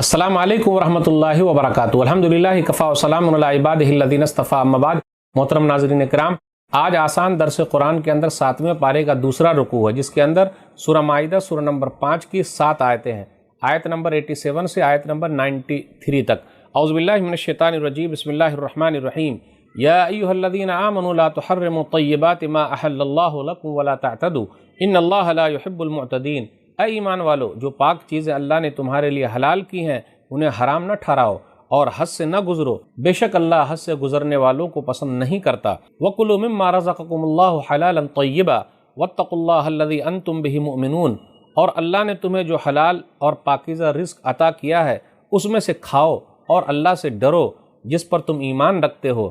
السلام علیکم ورحمۃ اللہ وبرکاتہ۔ الحمدللہ کفا وسلام علی عبادہ الذین اصطفیٰ، اما بعد۔ محترم ناظرین کرام، آج آسان درس قرآن کے اندر 7ویں پارے کا دوسرا رکوع ہے، جس کے اندر سورہ مائدہ سورہ نمبر 5 کی 7 آیتیں ہیں، آیت نمبر 87 سے آیت نمبر 93 تک۔ اعوذ باللہ من الشیطان الرجیم، بسم اللہ الرحمن الرحیم۔ یا ایھا الذین آمنوا لا تحرموا طیبات ما احل اللہ لکم ولا تعتدوا ان اللہ لا يحب المعتدین۔ اے ایمان والو، جو پاک چیزیں اللہ نے تمہارے لیے حلال کی ہیں انہیں حرام نہ ٹھہراؤ اور حد سے نہ گزرو، بے شک اللہ حد سے گزرنے والوں کو پسند نہیں کرتا۔ وَكُلُوا مِمَّا رَزَقَكُمُ اللَّهُ حَلَالًا طَيِّبًا وَاتَّقُوا اللَّهَ الَّذِي أَنْتُمْ بِهِ مُؤْمِنُونَ۔ اور اللہ نے تمہیں جو حلال اور پاکیزہ رزق عطا کیا ہے اس میں سے کھاؤ اور اللہ سے ڈرو جس پر تم ایمان رکھتے ہو۔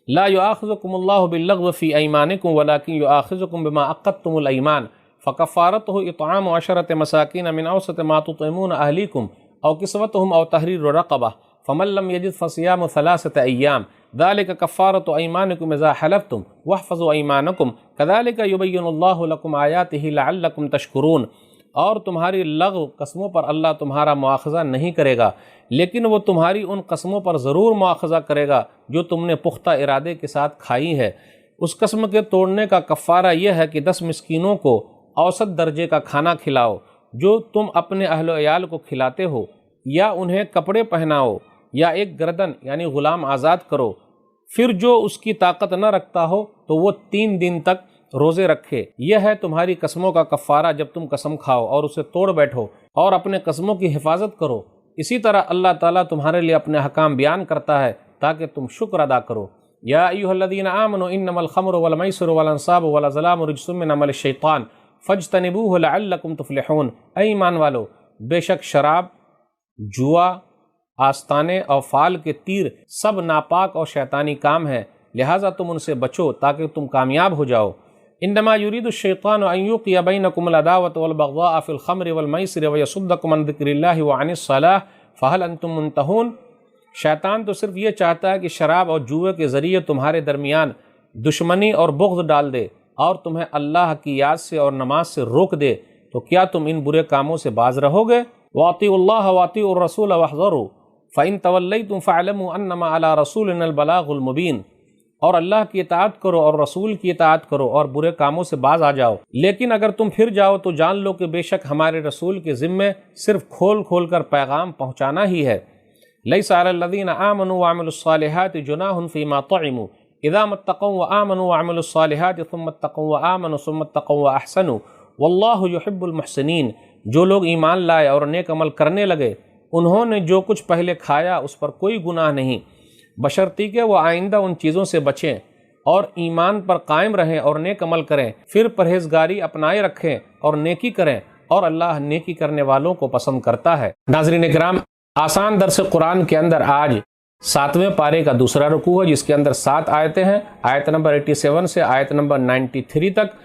لا يؤاخذكم الله باللغو في أيمانكم ولكن يؤاخذكم بما عقدتم الأيمان فكفارته إطعام 10 مساكين من أوسط ما تطعمون أهليكم أو كسوتهم أو تحرير رقبة فمن لم يجد فصيام 3 أيام ذلك كفارة أيمانكم إذا حلفتم واحفظوا أيمانكم كذلك يبين الله لكم آياته لعلكم تشكرون۔ اور تمہاری لغو قسموں پر اللہ تمہارا مواخذہ نہیں کرے گا، لیکن وہ تمہاری ان قسموں پر ضرور مواخذہ کرے گا جو تم نے پختہ ارادے کے ساتھ کھائی ہے۔ اس قسم کے توڑنے کا کفارہ یہ ہے کہ 10 مسکینوں کو اوسط درجے کا کھانا کھلاؤ جو تم اپنے اہل و عیال کو کھلاتے ہو، یا انہیں کپڑے پہناؤ، یا ایک گردن یعنی غلام آزاد کرو۔ پھر جو اس کی طاقت نہ رکھتا ہو تو وہ 3 دن تک روزے رکھے۔ یہ ہے تمہاری قسموں کا کفارہ جب تم قسم کھاؤ اور اسے توڑ بیٹھو، اور اپنے قسموں کی حفاظت کرو۔ اسی طرح اللہ تعالیٰ تمہارے لیے اپنے حکام بیان کرتا ہے تاکہ تم شکر ادا کرو۔ یا ایھا الذین آمنوا انما الخمر والمیسر والانصاب والازلام رجس من عمل الشیطان فاجتنبوہ لعلکم تفلحون۔ اے ایمان والو، بے شک شراب، جوا، آستانے اور فال کے تیر سب ناپاک اور شیطانی کام ہیں، لہٰذا تم ان سے بچو تاکہ تم کامیاب ہو جاؤ۔ انما یرید الشیطان ان یوقع بینکم العداوۃ والبغضاء فی الخمر والمیسر ویصدکم عن ذکر اللہ وعن الصلاۃ فہل انتم منتہون۔ شیطان تو صرف یہ چاہتا ہے کہ شراب اور جوئے کے ذریعے تمہارے درمیان دشمنی اور بغض ڈال دے اور تمہیں اللہ کی یاد سے اور نماز سے روک دے، تو کیا تم ان برے کاموں سے باز رہو گے؟ وَأَطِيعُوا اللَّهَ وَأَطِيعُوا الرَّسُولَ وَاحْذَرُوا فَإِن تَوَلَّيْتُمْ فَاعْلَمُوا أَنَّمَا عَلَىٰ رَسُولِنَا الْبَلَاغُ الْمُبِينُ۔ اور اللہ کی اطاعت کرو اور رسول کی اطاعت کرو اور برے کاموں سے باز آ جاؤ، لیکن اگر تم پھر جاؤ تو جان لو کہ بے شک ہمارے رسول کے ذمے صرف کھول کھول کر پیغام پہنچانا ہی ہے۔ لَيْسَ عَلَى الَّذِينَ آمَنُوا وَعَمِلُوا الصَّالِحَاتِ جُنَاحٌ فِيمَا طَعِمُوا إِذَا مَا اتَّقَوْا وَآمَنُوا وَعَمِلُوا الصَّالِحَاتِ ثُمَّ اتَّقَوْا وَآمَنُوا ثُمَّ اتَّقَوْا وَأَحْسَنُوا وَاللَّهُ يُحِبُّ الْمُحْسِنِينَ۔ جو لوگ ایمان لائے اور نیک عمل کرنے لگے، انہوں نے جو کچھ پہلے کھایا اس پر کوئی گناہ نہیں، بشرطیکہ کہ وہ آئندہ ان چیزوں سے بچیں اور ایمان پر قائم رہیں اور نیک عمل کریں، پھر پرہیزگاری اپنائے رکھیں اور نیکی کریں، اور اللہ نیکی کرنے والوں کو پسند کرتا ہے۔ ناظرین کرام، آسان درس قرآن کے اندر آج 7ویں پارے کا دوسرا رکوع ہے، جس کے اندر 7 آیتیں ہیں، آیت نمبر 87 سے آیت نمبر 93 تک۔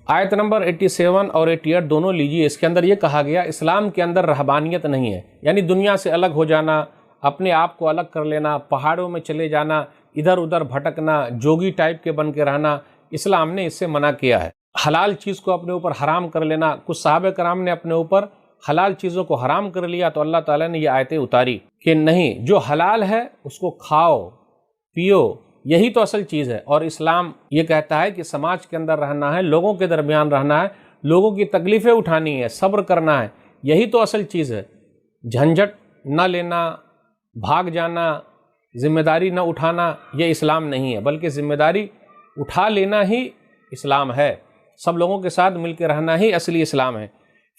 آیت نمبر 87 اور 88 دونوں لیجیے۔ اس کے اندر یہ کہا گیا اسلام کے اندر رہبانیت نہیں ہے، یعنی دنیا سے الگ ہو جانا، اپنے آپ کو الگ کر لینا، پہاڑوں میں چلے جانا، ادھر ادھر بھٹکنا، جوگی ٹائپ کے بن کے رہنا، اسلام نے اس سے منع کیا ہے۔ حلال چیز کو اپنے اوپر حرام کر لینا، کچھ صحابہ کرام نے اپنے اوپر حلال چیزوں کو حرام کر لیا تو اللہ تعالیٰ نے یہ آیتیں اتاری کہ نہیں، جو حلال ہے اس کو کھاؤ پیو، یہی تو اصل چیز ہے۔ اور اسلام یہ کہتا ہے کہ سماج کے اندر رہنا ہے، لوگوں کے درمیان رہنا ہے، لوگوں کی تکلیفیں اٹھانی ہے، صبر کرنا ہے، یہی تو اصل چیز ہے۔ جھنجھٹ نہ لینا، بھاگ جانا، ذمہ داری نہ اٹھانا، یہ اسلام نہیں ہے، بلکہ ذمہ داری اٹھا لینا ہی اسلام ہے۔ سب لوگوں کے ساتھ مل کے رہنا ہی اصلی اسلام ہے۔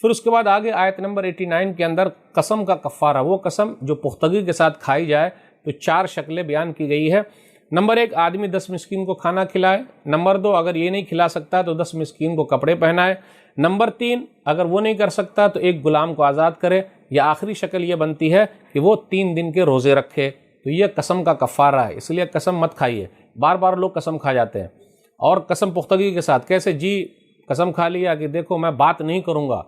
پھر اس کے بعد آگے آیت نمبر 89 کے اندر قسم کا کفارہ، وہ قسم جو پختگی کے ساتھ کھائی جائے، تو 4 شکلیں بیان کی گئی ہے۔ نمبر 1، آدمی 10 مسکین کو کھانا کھلائے۔ نمبر 2، اگر یہ نہیں کھلا سکتا تو 10 مسکین کو کپڑے پہنائے۔ نمبر 3، اگر وہ نہیں کر سکتا تو ایک غلام کو آزاد کرے، یا آخری شکل یہ بنتی ہے کہ وہ 3 دن کے روزے رکھے۔ تو یہ قسم کا کفارہ ہے، اس لیے قسم مت کھائیے۔ بار بار لوگ قسم کھا جاتے ہیں، اور قسم پختگی کے ساتھ کیسے؟ جی قسم کھا لیا کہ دیکھو میں بات نہیں کروں گا،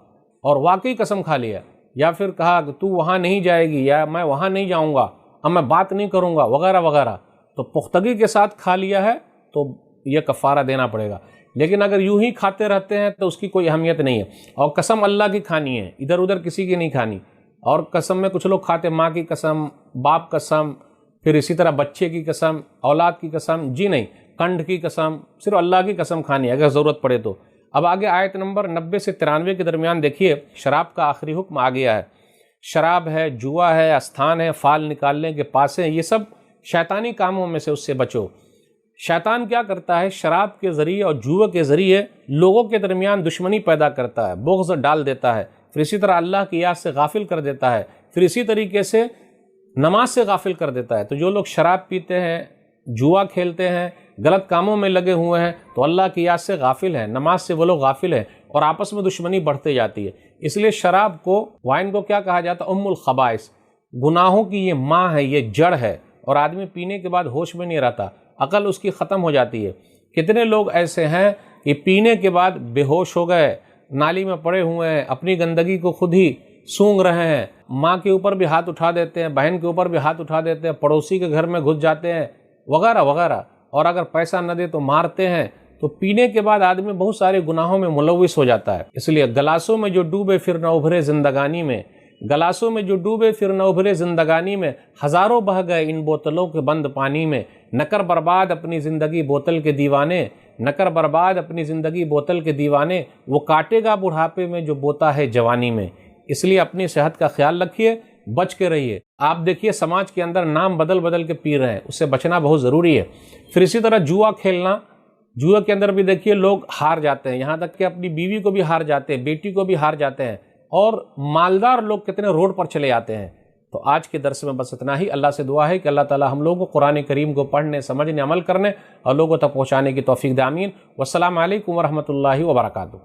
اور واقعی قسم کھا لیا، یا پھر کہا کہ تو وہاں نہیں جائے گی، یا میں وہاں نہیں جاؤں گا، اب میں بات نہیں کروں گا، وغیرہ وغیرہ۔ تو پختگی کے ساتھ کھا لیا ہے تو یہ کفارہ دینا پڑے گا۔ لیکن اگر یوں ہی کھاتے رہتے ہیں تو اس کی کوئی اہمیت نہیں ہے، اور قسم اللہ کی کھانی ہے، ادھر ادھر کسی کی نہیں کھانی۔ اور قسم میں کچھ لوگ کھاتے ماں کی قسم، باپ قسم، پھر اسی طرح بچے کی قسم، اولاد کی قسم، جی نہیں، کنڈ کی قسم، صرف اللہ کی قسم کھانی ہے اگر ضرورت پڑے تو۔ اب آگے آیت نمبر 90 سے 93 کے درمیان دیکھیے شراب کا آخری حکم آ گیا ہے۔ شراب ہے، جوا ہے، استھان ہے، فال نکالنے کے پاسے ہیں، یہ سب شیطانی کاموں میں سے، اس سے بچو۔ شیطان کیا کرتا ہے؟ شراب کے ذریعے اور جوے کے ذریعے لوگوں کے درمیان دشمنی پیدا کرتا ہے، بغض ڈال دیتا ہے، پھر اسی طرح اللہ کی یاد سے غافل کر دیتا ہے، پھر اسی طریقے سے نماز سے غافل کر دیتا ہے۔ تو جو لوگ شراب پیتے ہیں، جوا کھیلتے ہیں، غلط کاموں میں لگے ہوئے ہیں، تو اللہ کی یاد سے غافل ہیں، نماز سے وہ لوگ غافل ہیں، اور آپس میں دشمنی بڑھتے جاتی ہے۔ اس لیے شراب کو، وائن کو کیا کہا جاتا ہے؟ ام الخبائث، گناہوں کی یہ ماں ہے، یہ جڑ ہے، اور آدمی پینے کے بعد ہوش میں نہیں رہتا، عقل اس کی ختم ہو جاتی ہے۔ کتنے لوگ ایسے ہیں کہ پینے کے بعد بے ہوش ہو گئے، نالی میں پڑے ہوئے ہیں، اپنی گندگی کو خود ہی سونگھ رہے ہیں، ماں کے اوپر بھی ہاتھ اٹھا دیتے ہیں، بہن کے اوپر بھی ہاتھ اٹھا دیتے ہیں، پڑوسی کے گھر میں گھس جاتے ہیں، وغیرہ وغیرہ، اور اگر پیسہ نہ دے تو مارتے ہیں۔ تو پینے کے بعد آدمی بہت سارے گناہوں میں ملوث ہو جاتا ہے۔ اس لیے گلاسوں میں جو ڈوبے پھر نہ ابھرے زندگانی میں، گلاسوں میں جو ڈوبے پھر نہ ابھرے زندگانی میں، ہزاروں بہہ گئے ان بوتلوں کے بند پانی میں، نہ کر برباد اپنی زندگی بوتل کے دیوانے، نہ کر برباد اپنی زندگی بوتل کے دیوانے، وہ کاٹے گا بڑھاپے میں جو بوتا ہے جوانی میں۔ اس لیے اپنی صحت کا خیال رکھیے، بچ کے رہیے۔ آپ دیکھیے سماج کے اندر نام بدل بدل کے پی رہے ہیں، اس سے بچنا بہت ضروری ہے۔ پھر اسی طرح جوا کھیلنا، جوا کے اندر بھی دیکھیے لوگ ہار جاتے ہیں، یہاں تک کہ اپنی بیوی کو بھی ہار جاتے ہیں، بیٹی کو بھی ہار جاتے ہیں، اور مالدار لوگ کتنے روڈ پر چلے آتے ہیں۔ تو آج کے درس میں بس اتنا ہی۔ اللہ سے دعا ہے کہ اللہ تعالی ہم لوگوں کو قرآن کریم کو پڑھنے، سمجھنے، عمل کرنے اور لوگوں تک پہنچانے کی توفیق دے، آمین۔ والسلام علیکم ورحمۃ اللہ وبرکاتہ۔